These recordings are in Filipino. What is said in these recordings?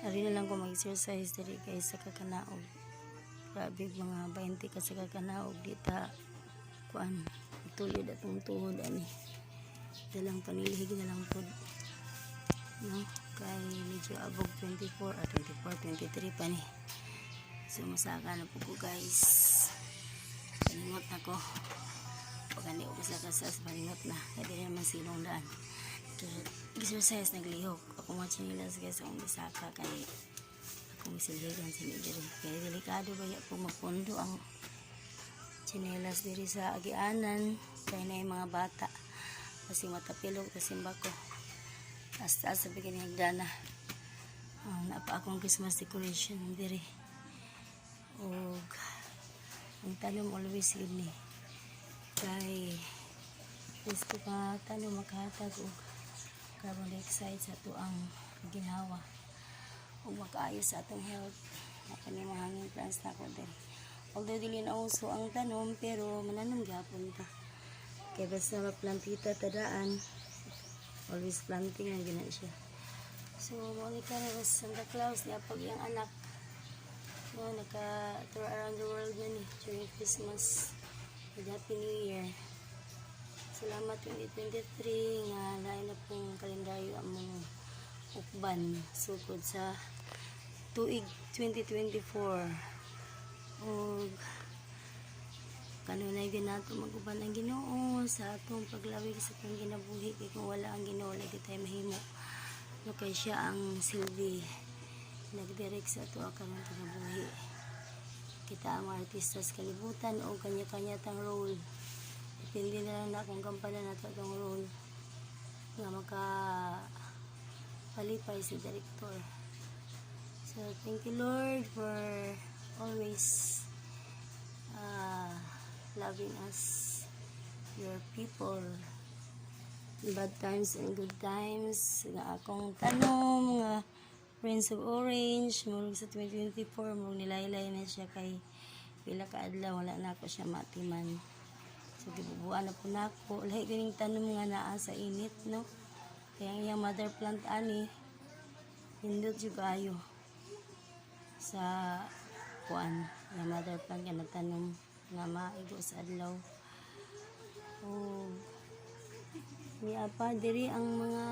Ari na lang ko mag-exercise diri guys sa kakanaog. Grabe mga 20 ka sa kakanaog dita kuan tulid atong tuhod ani. Dalang panilhig na lang pod. No, kay medyo abog 24 at 23 pa ni. So masaka na po ko guys. Paningot na ko. Pag hindi ko sa kasas, paningot na. Kaya di naman silong daan. Exercise naglihok. Ako mga chinilas guys, akong bisaka kay akong misiligan sa diri. Kaya delikado ba po magpundo ang chinilas diri sa agianan. Kaya na yung mga bata. Kasi matapilog, kasi bako. Hasta sa bigyan hagdana. Napa akong Christmas decoration diri. O ang tanong always yun ni. Kay gusto ka tanong makahatag o carbon dioxide sa ito ang ginawa o makaayos sa atong health. Kani mga hanging plants na ko din. Although dili na uso ang tanom pero mananong gyapon ta. Kaya basta maplantita tadaan always planting ang gina siya. So muli ka na Santa Claus niya pag yung anak no, naka-tour around the world na ni during Christmas and Happy New Year. Salamat 2023 nga lain na pong kalendaryo among ukban sukod sa tuig 2024 og kanunay ginato maguban ang Ginoo sa atong paglawig sa atong ginabuhi kay kung wala ang Ginoo lagi tayo mahimo no kay siya ang silbi nagdirect sa ato ang kinabuhi. Kita ang artista sa kalibutan o kanya-kanya tang role. Depende na lang na kung gampanan nato itong role nga makapalipay si director. So thank you Lord for always loving us, your people, in bad times and good times. Nga akong tanom nga Prince of Orange murag sa 2024 murag nilaylay na siya kay pila ka adlaw wala na ako siya matiman. So gibubuan na po nako lahi ganing tanom nga naa sa init no. Kaya ang iyang mother plant ani hindot jud kaayo sa kuan yung mother plant nga natanom nga maigo sa adlaw. Ni apa diri ang mga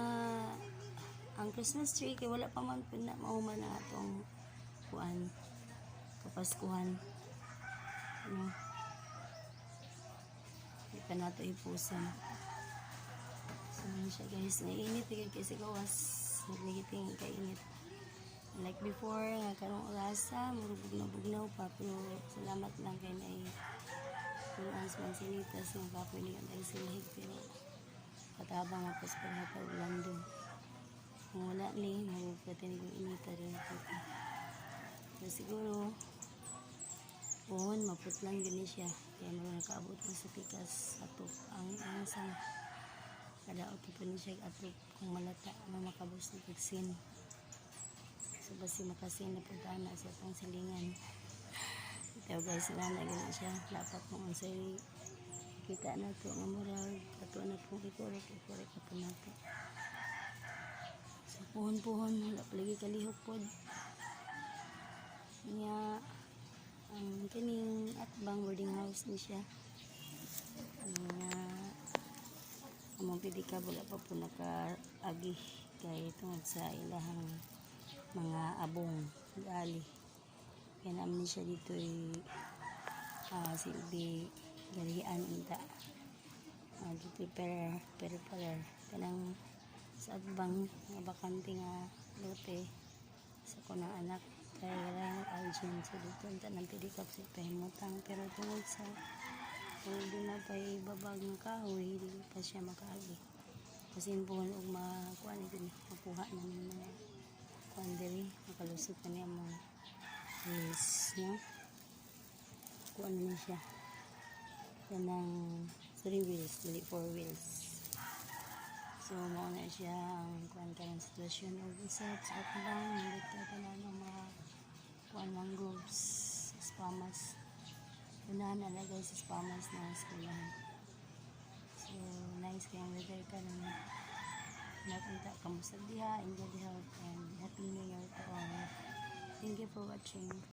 ang Christmas tree kay wala pa man po na mauman na atong kuan kapaskuhan ano di pa nato ipusan. So siya guys nainit kasi gawas nagligiting kainit like before nga karong orasa murubog-bugnaw pa pero salamat lang kay na yung ansman sinitas yung kapoy ni kanday silhig pero katabang ako sa pagkatawlando. Kung wala ni, magpatinig yung inita rin ito. So, siguro, puhon, maputlan gani siya. Kaya meron nakaabot mo sa pikas atop. Ang isang kadaot ito ni siya atop kung malata na makabos ng pagsin. So, basi makasin na punta na sa itong silingan. Ito guys, na gani siya. Dapat mong ansay kita na ito. Ang murag, ato na po ikorek ito na ito. Puhon-puhon, wala palagi kalihok pod. Niya, ang kaning atbang boarding house ni siya. Among pidika wala pa po nakaagi kay tungod sa ilahang mga abong gali. Kaya naman siya dito silbi galian unta. Dito per kanang sa atbang nga bakante nga lote sa kunang anak kay lang algin so dito unta nang tidikap sa pahimutang pero tungod sa hindi na pa'y babag ng kahoy hindi pa siya makaagi kasi buwan og makuan ito makuha na ng mga kuan diri makalusot na niya mga wheels no kuan na siya yan ang 3 wheels dili 4 wheels. So, mauna siya ang kuhan ka ng sitwasyon o isip sa atbang, hindi ka ng mga kuhan mangroves, spamas. Unahan na guys, spamas na eskwelahan. So, nice kayong weather ka ng napunta ka mo sa diha, enjoy the health and happy new year to all. Thank you for watching.